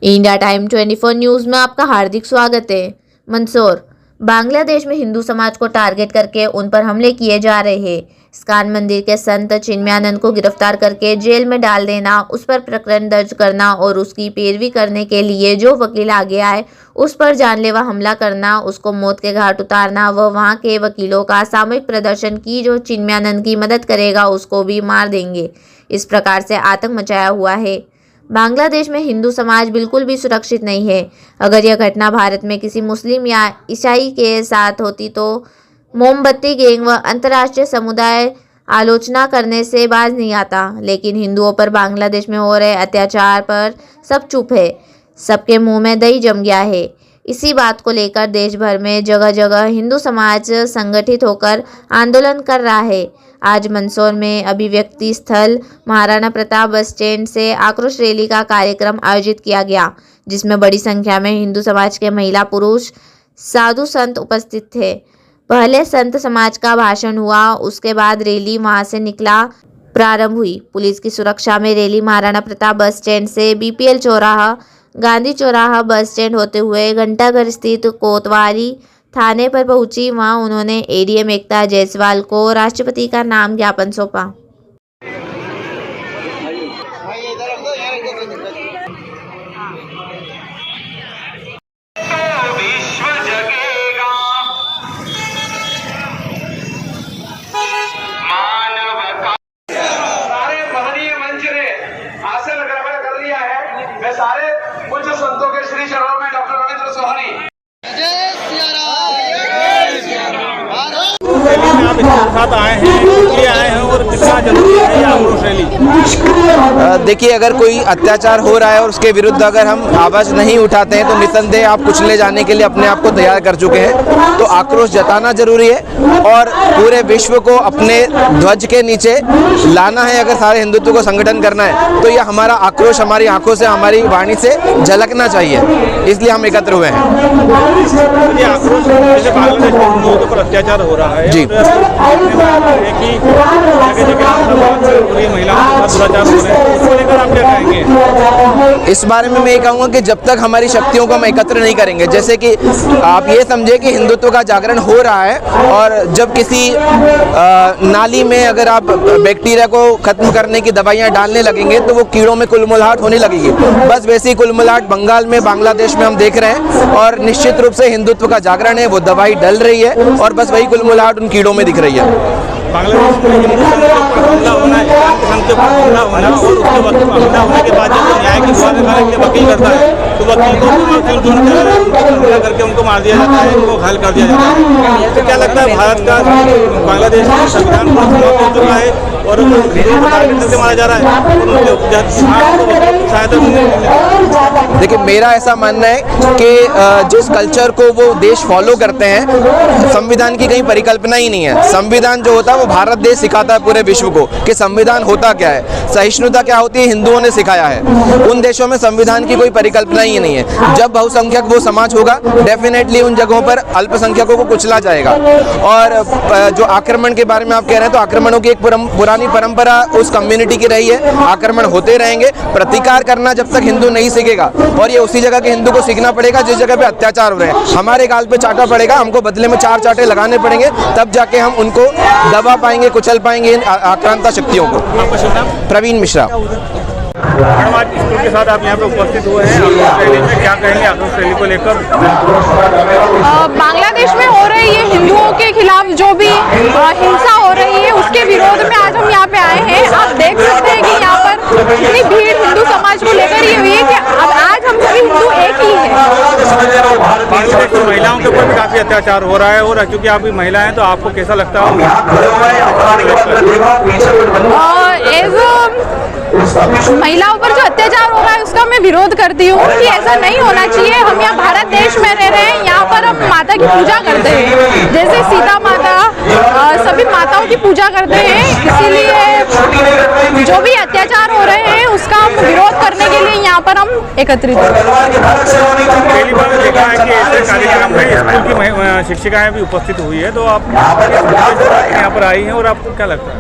India time 24 news में आपका हार्दिक स्वागत है। मंदसौर, बांग्लादेश में हिंदू समाज को टारगेट करके उन पर हमले किए जा रहे हैं। इस्कॉन मंदिर के संत चिन्मयानंद को गिरफ्तार करके जेल में डाल देना, उस पर प्रकरण दर्ज करना और उसकी पैरवी करने के लिए जो वकील आगे आए उस पर जानलेवा हमला करना, उसको मौत के घाट उतारना व वहाँ के वकीलों का सामूहिक प्रदर्शन की जो चिन्मयानंद की मदद करेगा उसको भी मार देंगे। इस प्रकार से आतंक मचाया हुआ है। बांग्लादेश में हिंदू समाज बिल्कुल भी सुरक्षित नहीं है। अगर यह घटना भारत में किसी मुस्लिम या ईसाई के साथ होती तो मोमबत्ती गैंग व अंतर्राष्ट्रीय समुदाय आलोचना करने से बाज नहीं आता, लेकिन हिंदुओं पर बांग्लादेश में हो रहे अत्याचार पर सब चुप है। सबके मुंह में दही जम गया है। इसी बात को लेकर देश भर में जगह जगह हिंदू समाज संगठित होकर आंदोलन कर रहा है। आज मंदसौर में अभिव्यक्ति स्थल महाराणा प्रताप बस स्टैंड से आक्रोश रैली का कार्यक्रम आयोजित किया गया, जिसमें बड़ी संख्या में हिंदू समाज के महिला, पुरुष, साधु संत उपस्थित थे। पहले संत समाज का भाषण हुआ, उसके बाद रैली वहां से निकला प्रारंभ हुई। पुलिस की सुरक्षा में rally Maharana Pratap bus stand से बीपीएल चौराहा, गांधी चौराहा बस स्टैंड होते हुए घंटाघर स्थित कोतवाली थाने पर पहुंची। वहां उन्होंने एडीएम एकता जायसवाल को राष्ट्रपति का नाम ज्ञापन सौंपा। मैं सारे पूज्य संतों के श्री चरणों में डॉक्टर रविंद्र सोहनी आप इसके साथ आए हैं और कितना जरूरी है ये आक्रोश रैली? देखिए, अगर कोई अत्याचार हो रहा है और उसके विरुद्ध अगर हम आवाज़ नहीं उठाते हैं तो निसंदेह आप कुचले जाने के लिए अपने आप को तैयार कर चुके हैं। तो आक्रोश जताना जरूरी है और पूरे विश्व को अपने ध्वज के नीचे लाना है। अगर सारे हिंदुत्व को संगठन करना है तो यह हमारा आक्रोश हमारी आंखों से, हमारी वाणी से झलकना चाहिए, इसलिए हम एकत्र हुए हैं। ये आक्रोश जैसे बांग्लादेश में हिंदुओं के ऊपर अत्याचार हो रहा है जी, इस बारे में मैं ये कहूँगा कि जब तक हमारी शक्तियों को हम एकत्र नहीं करेंगे, जैसे कि आप ये समझे कि हिंदुत्व का जागरण हो रहा है और जब किसी नाली में अगर आप बैक्टीरिया को खत्म करने की दवाइयाँ डालने लगेंगे तो वो कीड़ों में कुलमुलाहट होने लगेगी। बस वैसी कुलमुलाहट बंगाल में, बांग्लादेश में हम देख रहे हैं और निश्चित रूप से हिंदुत्व का जागरण है, वो दवाई डल रही है और बस वही कुलमुलाहट उन कीड़ों में दिख रही है। बांग्लादेश में हिंदू हमला होना है, संत पर हमला होना और उसके बाद हमला होने के बाद जब न्याय की गुहार लगाने के लिए वकील करता है तो वकील को करके उनको मार दिया जाता है, उनको घायल कर दिया जाता है। तो क्या लगता है भारत का बांग्लादेश में संविधान को समाप्त हो चुका है और हिंदुओं को टारगेट करके मारा जा रहा है और उनके सहायता? देखिए, मेरा ऐसा मानना है कि जिस कल्चर को वो देश फॉलो करते हैं, संविधान की कहीं परिकल्पना ही नहीं है। संविधान जो होता है वो भारत देश सिखाता है पूरे विश्व को कि संविधान होता क्या है, सहिष्णुता क्या होती है, हिंदुओं ने सिखाया है। उन देशों में संविधान की कोई परिकल्पना ही नहीं है। जब बहुसंख्यक वो समाज होगा, डेफिनेटली उन जगहों पर अल्पसंख्यकों को कुचला जाएगा। और जो आक्रमण के बारे में आप कह रहे हैं, तो आक्रमणों की एक पुरानी परंपरा उस कम्युनिटी की रही है। आक्रमण होते रहेंगे। प्रतिकार करना जब तक हिंदू नहीं सीखेगा, और ये उसी जगह के हिंदू को सीखना पड़ेगा जिस जगह पे अत्याचार हो रहे हैं। हमारे गाल पे चाटा पड़ेगा, हमको बदले में 4 चाटे लगाने पड़ेंगे, तब जाके हम उनको दबा पाएंगे, कुचल पाएंगे इन आक्रांता शक्तियों को। प्रवीण मिश्रा। मैडम, आज स्कूल के साथ आप यहाँ पे उपस्थित हुए हैं, आक्रोश रैली में क्या कहेंगे आक्रोश रैली को लेकर? बांग्लादेश में हो रही है हिंदुओं के खिलाफ जो भी हिंसा हो रही है उसके विरोध में आज हम यहाँ पे आए हैं। आप देख सकते हैं कि यहाँ पर इतनी भीड़ हिंदू समाज को लेकर ये हुई है कि अब आज हम सभी हिंदू एक ही है। बांग्लादेश में महिलाओं के ऊपर काफी अत्याचार हो रहा है और क्योंकि आप भी महिला हैं तो आपको कैसा लगता है? महिलाओं पर जो अत्याचार हो रहा है उसका मैं विरोध करती हूँ कि ऐसा नहीं होना चाहिए। हम यहाँ भारत देश में रह रहे हैं, यहाँ पर हम माता की पूजा करते हैं, जैसे सीता माता, सभी माताओं की पूजा करते हैं। इसीलिए जो भी अत्याचार हो रहे हैं उसका हम विरोध करने के लिए यहाँ पर हम एकत्रित हैं। पहली बार देखा है कि ऐसे कार्यक्रम में स्कूल की शिक्षिकाएं भी उपस्थित हुई है, तो आप यहाँ पर आई हैं और आपको क्या लगता है?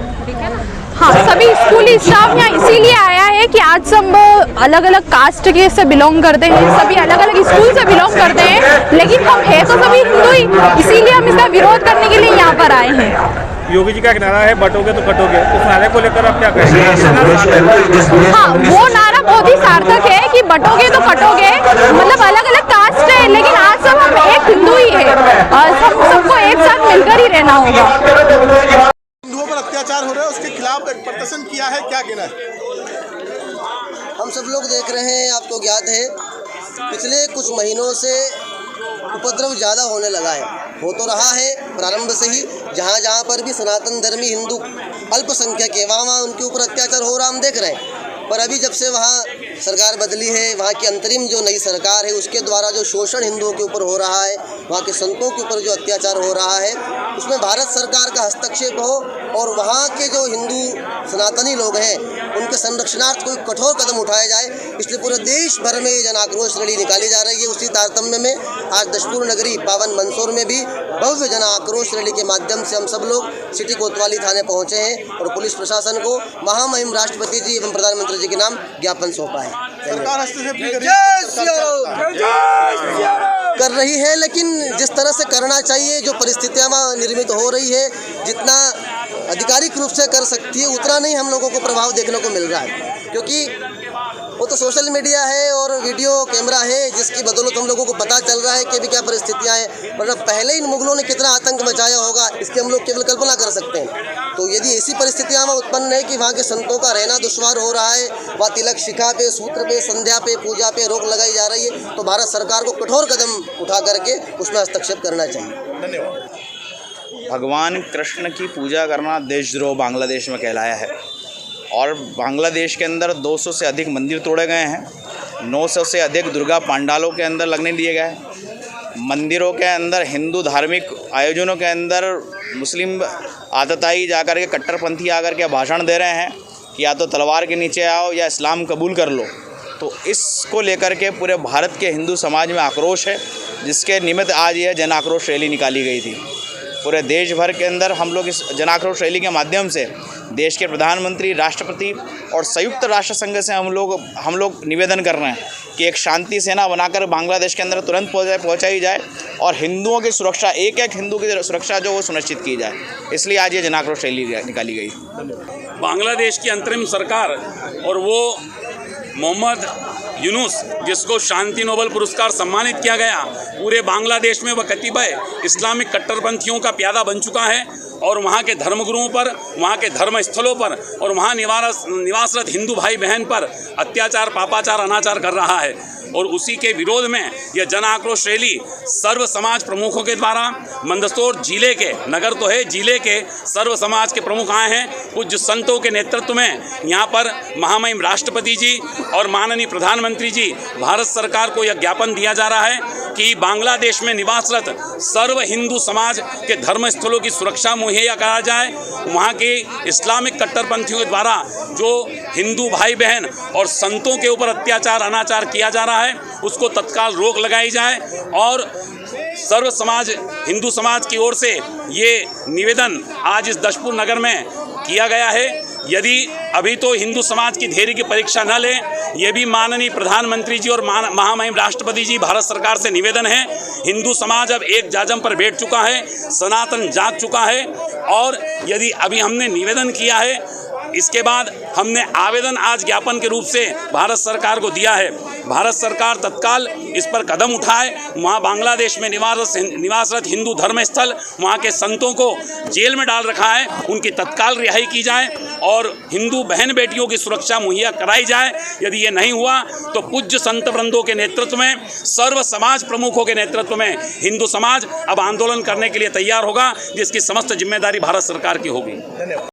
हाँ, सभी स्कूली स्टाफ यहाँ इसीलिए आया है कि आज सब अलग अलग कास्ट के से बिलोंग करते हैं, सभी अलग अलग स्कूल से बिलोंग करते हैं, लेकिन हम है तो सभी हिंदू ही, इसीलिए हम इसका विरोध करने के लिए यहाँ पर आए हैं। योगी जी का एक नारा है बटोगे तो कटोगे, उस नारे को लेकर आप क्या कहेंगे? हाँ, वो नारा बहुत ही सार्थक है कि बटोगे तो कटोगे, मतलब अलग अलग कास्ट है लेकिन आज सब हम एक हिंदू ही है और सबको एक साथ मिलकर ही रहना होगा। हिंदुओं पर अत्याचार हो रहा है, उसके खिलाफ एक प्रदर्शन किया है, क्या कहना है? हम सब लोग देख रहे हैं, आपको ज्ञात है पिछले कुछ महीनों से उपद्रव ज़्यादा होने लगा है, हो तो रहा है प्रारंभ से ही, जहाँ पर भी सनातन धर्मी हिंदू अल्पसंख्यक है वहाँ उनके ऊपर अत्याचार हो रहा हम देख रहे हैं। पर अभी जब से वहाँ सरकार बदली है, वहाँ की अंतरिम जो नई सरकार है उसके द्वारा जो शोषण हिंदुओं के ऊपर हो रहा है, वहाँ के संतों के ऊपर जो अत्याचार हो रहा है, उसमें भारत सरकार का हस्तक्षेप हो और वहाँ के जो हिंदू सनातनी लोग हैं उनके संरक्षणार्थ कोई कठोर कदम उठाया जाए, इसलिए पूरे देश भर में ये जन आक्रोश रैली निकाली जा रही है। उसी तारतम्य में आज दशपुर नगरी पावन मंदसौर में भी भव्य जन आक्रोश रैली के माध्यम से हम सब लोग सिटी कोतवाली थाने पहुँचे हैं और पुलिस प्रशासन को महामहिम राष्ट्रपति जी एवं प्रधानमंत्री जी के नाम ज्ञापन सौंपा है। सरकार हस्तक्षेप नहीं कर रही है, लेकिन जिस तरह से करना चाहिए, जो परिस्थितियाँ निर्मित हो रही है, जितना आधिकारिक रूप से कर सकती है उतना नहीं हम लोगों को प्रभाव देखने को मिल रहा है, क्योंकि वो तो सोशल मीडिया है और वीडियो कैमरा है जिसकी बदौलत हम लोगों को पता चल रहा है कि अभी क्या परिस्थितियाँ हैं, वरना पहले इन मुगलों ने कितना आतंक मचाया होगा इसकी हम लोग केवल कल्पना कर सकते हैं। तो यदि ऐसी परिस्थितियाँ वहाँ उत्पन्न है कि वहाँ के संतों का रहना दुश्वार हो रहा है, वहाँ तिलक शिखा पे, सूत्र पे, संध्या पे, पूजा पे रोक लगाई जा रही है, तो भारत सरकार को कठोर कदम उठा करके उसमें हस्तक्षेप करना चाहिए। धन्यवाद। भगवान कृष्ण की पूजा करना देशद्रोह बांग्लादेश में कहलाया है और बांग्लादेश के अंदर 200 से अधिक मंदिर तोड़े गए हैं, 900 से अधिक दुर्गा पंडालों के अंदर लगने दिए गए हैं। मंदिरों के अंदर हिंदू धार्मिक आयोजनों के अंदर मुस्लिम आतताई जाकर के कट्टरपंथी आकर के भाषण दे रहे हैं कि या तो तलवार के नीचे आओ या इस्लाम कबूल कर लो। तो इसको लेकर के पूरे भारत के हिंदू समाज में आक्रोश है, जिसके निमित्त आज यह जन आक्रोश रैली निकाली गई थी। पूरे देश भर के अंदर हम लोग इस जन आक्रोश रैली के माध्यम से देश के प्रधानमंत्री, राष्ट्रपति और संयुक्त राष्ट्र संघ से हम लोग निवेदन कर रहे हैं कि एक शांति सेना बनाकर बांग्लादेश के अंदर तुरंत पहुंचाई जाए और हिंदुओं की सुरक्षा, एक एक हिंदू की सुरक्षा जो वो सुनिश्चित की जाए। इसलिए आज ये जन आक्रोश रैली निकाली गई। बांग्लादेश की अंतरिम सरकार और वो मोहम्मद यूनुस, जिसको शांति नोबेल पुरस्कार सम्मानित किया गया, पूरे बांग्लादेश में वह कतिपय इस्लामिक कट्टरपंथियों का प्यादा बन चुका है और वहाँ के धर्मगुरुओं पर, वहाँ के धर्म स्थलों पर और वहाँ निवासरत हिंदू भाई बहन पर अत्याचार, पापाचार, अनाचार कर रहा है। और उसी के विरोध में यह जन आक्रोश रैली सर्व समाज प्रमुखों के द्वारा मंदसौर जिले के, नगर तो है, जिले के सर्व समाज के प्रमुख आए हैं। पूज्य संतों के नेतृत्व में यहाँ पर महामहिम राष्ट्रपति जी और माननीय प्रधानमंत्री जी, भारत सरकार को यह ज्ञापन दिया जा रहा है कि बांग्लादेश में निवासरत सर्व हिंदू समाज के धर्म स्थलों की सुरक्षा मुहैया करा जाए। वहाँ के इस्लामिक कट्टरपंथियों के द्वारा जो हिंदू भाई बहन और संतों के ऊपर अत्याचार, अनाचार किया जा रहा है, उसको तत्काल रोक लगाई जाए। और सर्व समाज, हिंदू समाज की ओर से ये निवेदन आज इस दशपुर नगर में किया गया है। यदि अभी तो हिंदू समाज की धैर्य की परीक्षा न लें, ये भी माननीय प्रधानमंत्री जी और महामहिम राष्ट्रपति जी भारत सरकार से निवेदन है। हिंदू समाज अब एक जाजम पर बैठ चुका है, सनातन जाग चुका है और यदि अभी हमने निवेदन किया है, इसके बाद हमने आवेदन आज ज्ञापन के रूप से भारत सरकार को दिया है। भारत सरकार तत्काल इस पर कदम उठाए, वहाँ बांग्लादेश में निवासरत हिंदू धर्म स्थल, वहाँ के संतों को जेल में डाल रखा है, उनकी तत्काल रिहाई की जाए और हिंदू बहन बेटियों की सुरक्षा मुहैया कराई जाए। यदि ये नहीं हुआ तो पूज्य संत वृंदों के नेतृत्व में, सर्व समाज प्रमुखों के नेतृत्व में हिंदू समाज अब आंदोलन करने के लिए तैयार होगा, जिसकी समस्त जिम्मेदारी भारत सरकार की होगी।